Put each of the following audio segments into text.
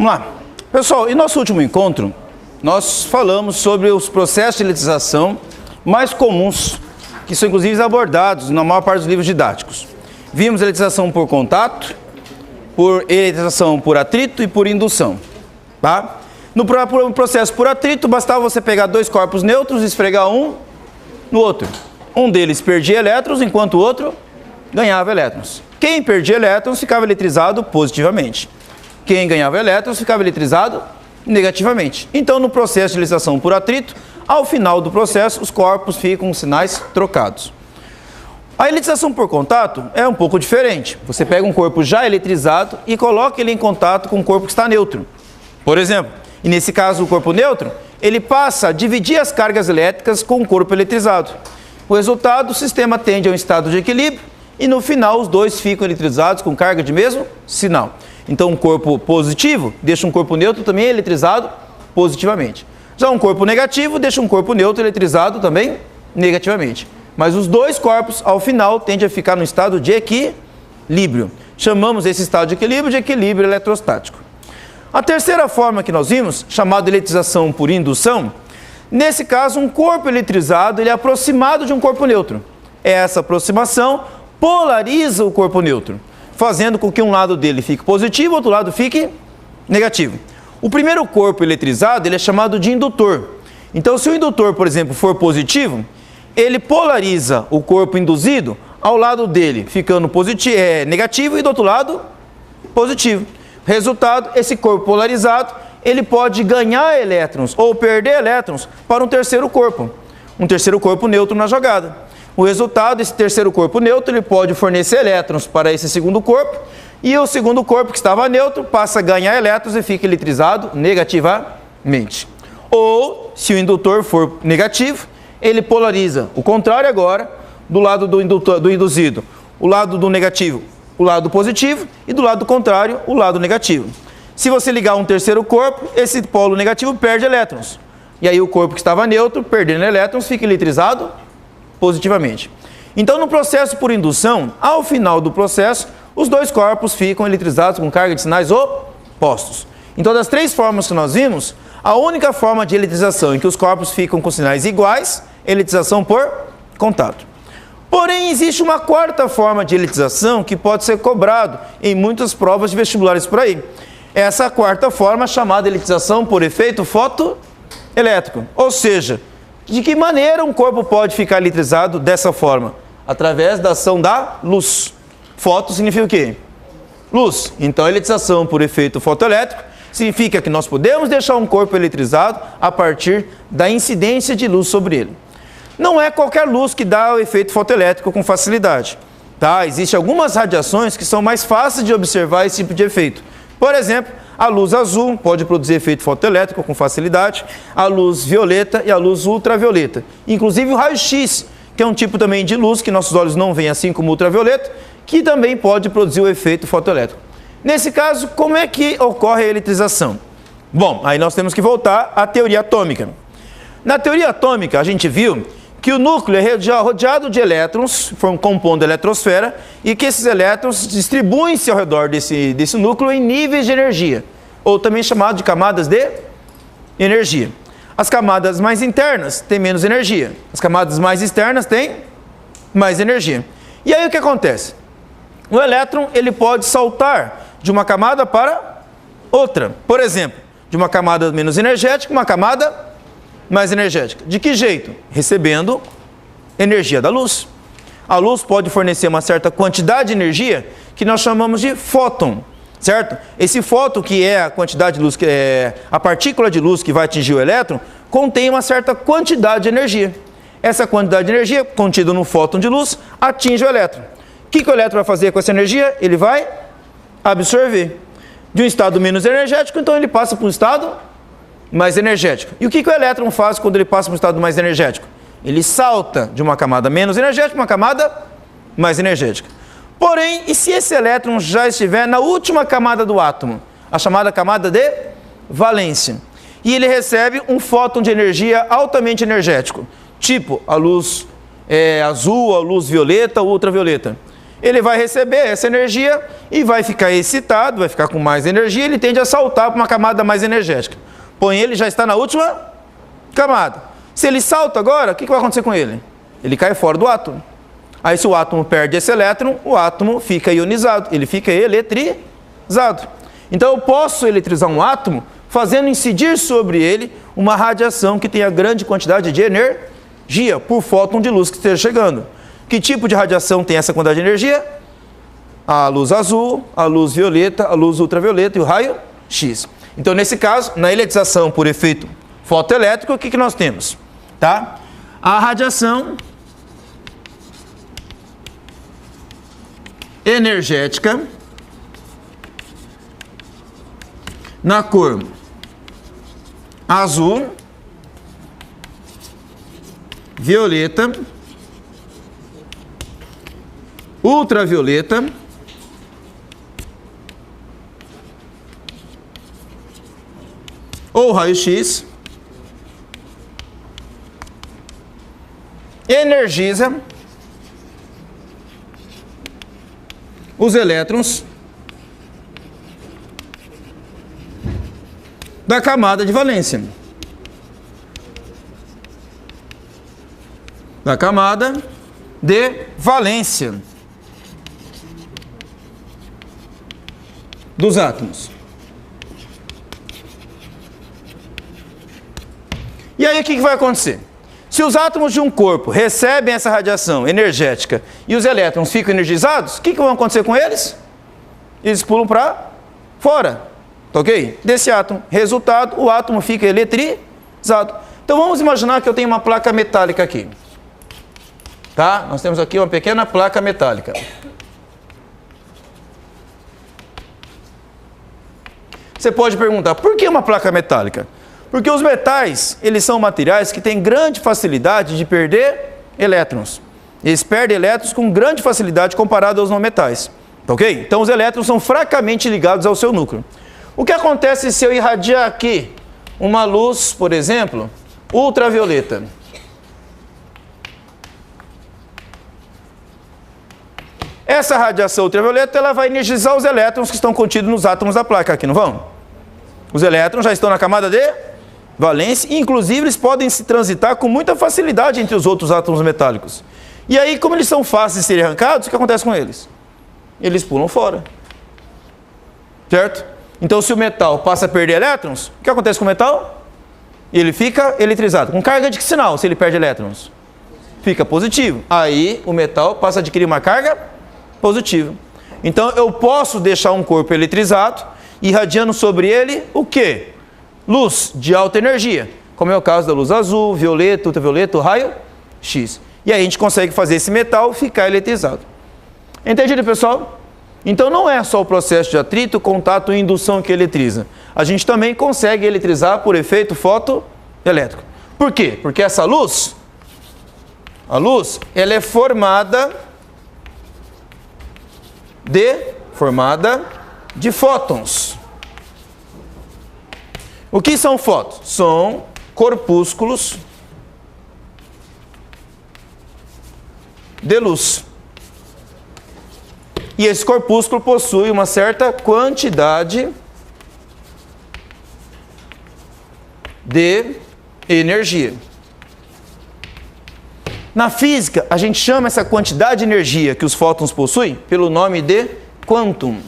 Vamos lá. Pessoal, em nosso último encontro, nós falamos sobre os processos de eletrização mais comuns, que são inclusive abordados na maior parte dos livros didáticos. Vimos eletrização por contato, por eletrização por atrito e por indução. Tá? No processo por atrito, bastava você pegar dois corpos neutros e esfregar um no outro. Um deles perdia elétrons, enquanto o outro ganhava elétrons. Quem perdia elétrons ficava eletrizado positivamente. Quem ganhava elétrons ficava eletrizado negativamente. Então, no processo de eletrização por atrito, ao final do processo, os corpos ficam com sinais trocados. A eletrização por contato é um pouco diferente. Você pega um corpo já eletrizado e coloca ele em contato com um corpo que está neutro. Por exemplo, e nesse caso o corpo neutro, ele passa a dividir as cargas elétricas com o corpo eletrizado. O resultado, o sistema tende a um estado de equilíbrio e no final os dois ficam eletrizados com carga de mesmo sinal. Então um corpo positivo deixa um corpo neutro também eletrizado positivamente. Já um corpo negativo deixa um corpo neutro eletrizado também negativamente. Mas os dois corpos, ao final, tendem a ficar no estado de equilíbrio. Chamamos esse estado de equilíbrio eletrostático. A terceira forma que nós vimos, chamada eletrização por indução, nesse caso, um corpo eletrizado ele é aproximado de um corpo neutro. Essa aproximação polariza o corpo neutro, fazendo com que um lado dele fique positivo e o outro lado fique negativo. O primeiro corpo eletrizado ele é chamado de indutor. Então, se o indutor, por exemplo, for positivo, ele polariza o corpo induzido ao lado dele, ficando negativo e do outro lado positivo. Resultado, esse corpo polarizado, ele pode ganhar elétrons ou perder elétrons para um terceiro corpo neutro na jogada. O resultado, esse terceiro corpo neutro, ele pode fornecer elétrons para esse segundo corpo e o segundo corpo que estava neutro passa a ganhar elétrons e fica eletrizado negativamente. Ou, se o indutor for negativo, ele polariza o contrário agora, do lado do induzido, o lado do negativo, o lado positivo, e do lado contrário, o lado negativo. Se você ligar um terceiro corpo, esse polo negativo perde elétrons. E aí o corpo que estava neutro, perdendo elétrons, fica eletrizado positivamente. Então, no processo por indução, ao final do processo, os dois corpos ficam eletrizados com carga de sinais opostos. Então, das três formas que nós vimos, a única forma de eletrização em que os corpos ficam com sinais iguais é eletrização por contato. Porém, existe uma quarta forma de eletrização que pode ser cobrado em muitas provas de vestibulares por aí. Essa quarta forma é chamada eletrização por efeito fotoelétrico. Ou seja, de que maneira um corpo pode ficar eletrizado dessa forma? Através da ação da luz. Foto significa o quê? Luz. Então, a eletrização por efeito fotoelétrico significa que nós podemos deixar um corpo eletrizado a partir da incidência de luz sobre ele. Não é qualquer luz que dá o efeito fotoelétrico com facilidade. Tá? Existem algumas radiações que são mais fáceis de observar esse tipo de efeito. Por exemplo, a luz azul pode produzir efeito fotoelétrico com facilidade, a luz violeta e a luz ultravioleta. Inclusive o raio-x, que é um tipo também de luz que nossos olhos não veem, assim como o ultravioleta, que também pode produzir o efeito fotoelétrico. Nesse caso, como é que ocorre a eletrização? Bom, aí nós temos que voltar à teoria atômica. Na teoria atômica, a gente viu que o núcleo é rodeado de elétrons, compondo a eletrosfera, e que esses elétrons distribuem-se ao redor desse núcleo em níveis de energia, ou também chamado de camadas de energia. As camadas mais internas têm menos energia, as camadas mais externas têm mais energia. E aí o que acontece? O elétron ele pode saltar de uma camada para outra. Por exemplo, de uma camada menos energética, uma camada mais energética. De que jeito? Recebendo energia da luz. A luz pode fornecer uma certa quantidade de energia que nós chamamos de fóton, certo? Esse fóton, que é a quantidade de luz, que é a partícula de luz que vai atingir o elétron, contém uma certa quantidade de energia. Essa quantidade de energia, contida no fóton de luz, atinge o elétron. O que o elétron vai fazer com essa energia? Ele vai absorver. De um estado menos energético, então ele passa para um estado mais energético. E o que o elétron faz quando ele passa para um estado mais energético? Ele salta de uma camada menos energética para uma camada mais energética. Porém, e se esse elétron já estiver na última camada do átomo, a chamada camada de valência, e ele recebe um fóton de energia altamente energético, tipo a luz azul, a luz violeta ou ultravioleta. ele vai receber essa energia e vai ficar excitado, vai ficar com mais energia, ele tende a saltar para uma camada mais energética. Porém, ele já está na última camada. Se ele salta agora, o que vai acontecer com ele? Ele cai fora do átomo. Aí, se o átomo perde esse elétron, o átomo fica ionizado, ele fica eletrizado. Então, eu posso eletrizar um átomo fazendo incidir sobre ele uma radiação que tenha grande quantidade de energia por fóton de luz que esteja chegando. Que tipo de radiação tem essa quantidade de energia? A luz azul, a luz violeta, a luz ultravioleta e o raio X. Então, nesse caso, na eletrização por efeito fotoelétrico, o que nós temos? Tá? A radiação energética na cor azul, violeta, ultravioleta, ou raio-x, energiza os elétrons da camada de valência. Da camada de valência dos átomos. E aí o que vai acontecer? Se os átomos de um corpo recebem essa radiação energética e os elétrons ficam energizados, o que vai acontecer com eles? Eles pulam para fora, tá ok? Desse átomo. Resultado, o átomo fica eletrizado. Então vamos imaginar que eu tenho uma placa metálica aqui. Tá? Nós temos aqui uma pequena placa metálica. Você pode perguntar, por que uma placa metálica? Porque os metais, eles são materiais que têm grande facilidade de perder elétrons. Eles perdem elétrons com grande facilidade comparado aos não metais. Tá ok? Então os elétrons são fracamente ligados ao seu núcleo. O que acontece se eu irradiar aqui uma luz, por exemplo, ultravioleta? Essa radiação ultravioleta ela vai energizar os elétrons que estão contidos nos átomos da placa aqui, não vão? Os elétrons já estão na camada de valência e, inclusive, eles podem se transitar com muita facilidade entre os outros átomos metálicos. E aí, como eles são fáceis de serem arrancados, o que acontece com eles? Eles pulam fora. Certo? Então, se o metal passa a perder elétrons, o que acontece com o metal? Ele fica eletrizado. Com carga de que sinal, se ele perde elétrons? Fica positivo. Aí, o metal passa a adquirir uma carga positiva. Então, eu posso deixar um corpo eletrizado, irradiando sobre ele o quê? Luz de alta energia, como é o caso da luz azul, violeta, ultravioleta, o raio X. E aí a gente consegue fazer esse metal ficar eletrizado. Entendido, pessoal? Então não é só o processo de atrito, contato e indução que eletriza. A gente também consegue eletrizar por efeito fotoelétrico. Por quê? Porque essa luz, a luz, ela é formada de fótons. O que são fótons? São corpúsculos de luz. E esse corpúsculo possui uma certa quantidade de energia. Na física, a gente chama essa quantidade de energia que os fótons possuem pelo nome de quantum.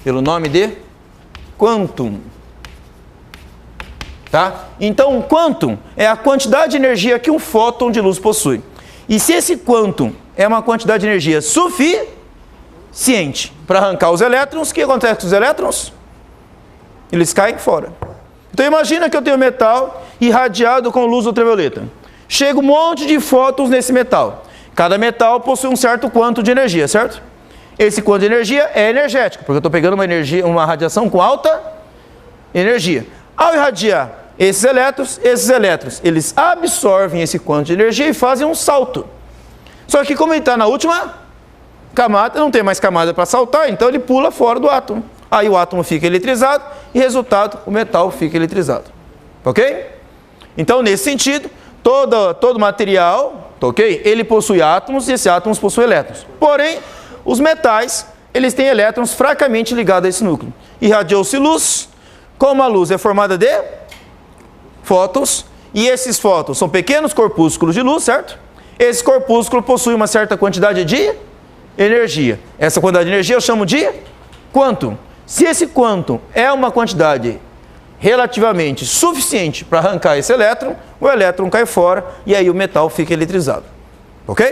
Pelo nome de quantum. Tá? Então, o quantum é a quantidade de energia que um fóton de luz possui. E se esse quantum é uma quantidade de energia suficiente para arrancar os elétrons, o que acontece com os elétrons? Eles caem fora. Então, imagina que eu tenho metal irradiado com luz ultravioleta. Chega um monte de fótons nesse metal. Cada metal possui um certo quanto de energia, certo? Esse quanto de energia é energético, porque eu estou pegando uma radiação com alta energia. Ao irradiar esses elétrons, eles absorvem esse quanto de energia e fazem um salto. Só que como ele está na última camada, não tem mais camada para saltar, então ele pula fora do átomo. Aí o átomo fica eletrizado e, resultado, o metal fica eletrizado. Ok? Então, nesse sentido, todo material tá ok? Ele possui átomos e esses átomos possuem elétrons. Porém, os metais, eles têm elétrons fracamente ligados a esse núcleo. Irradiou-se luz, como a luz é formada de fótons, e esses fótons são pequenos corpúsculos de luz, certo? Esse corpúsculo possui uma certa quantidade de energia. Essa quantidade de energia eu chamo de quântum. Se esse quântum é uma quantidade relativamente suficiente para arrancar esse elétron, o elétron cai fora e aí o metal fica eletrizado. Ok?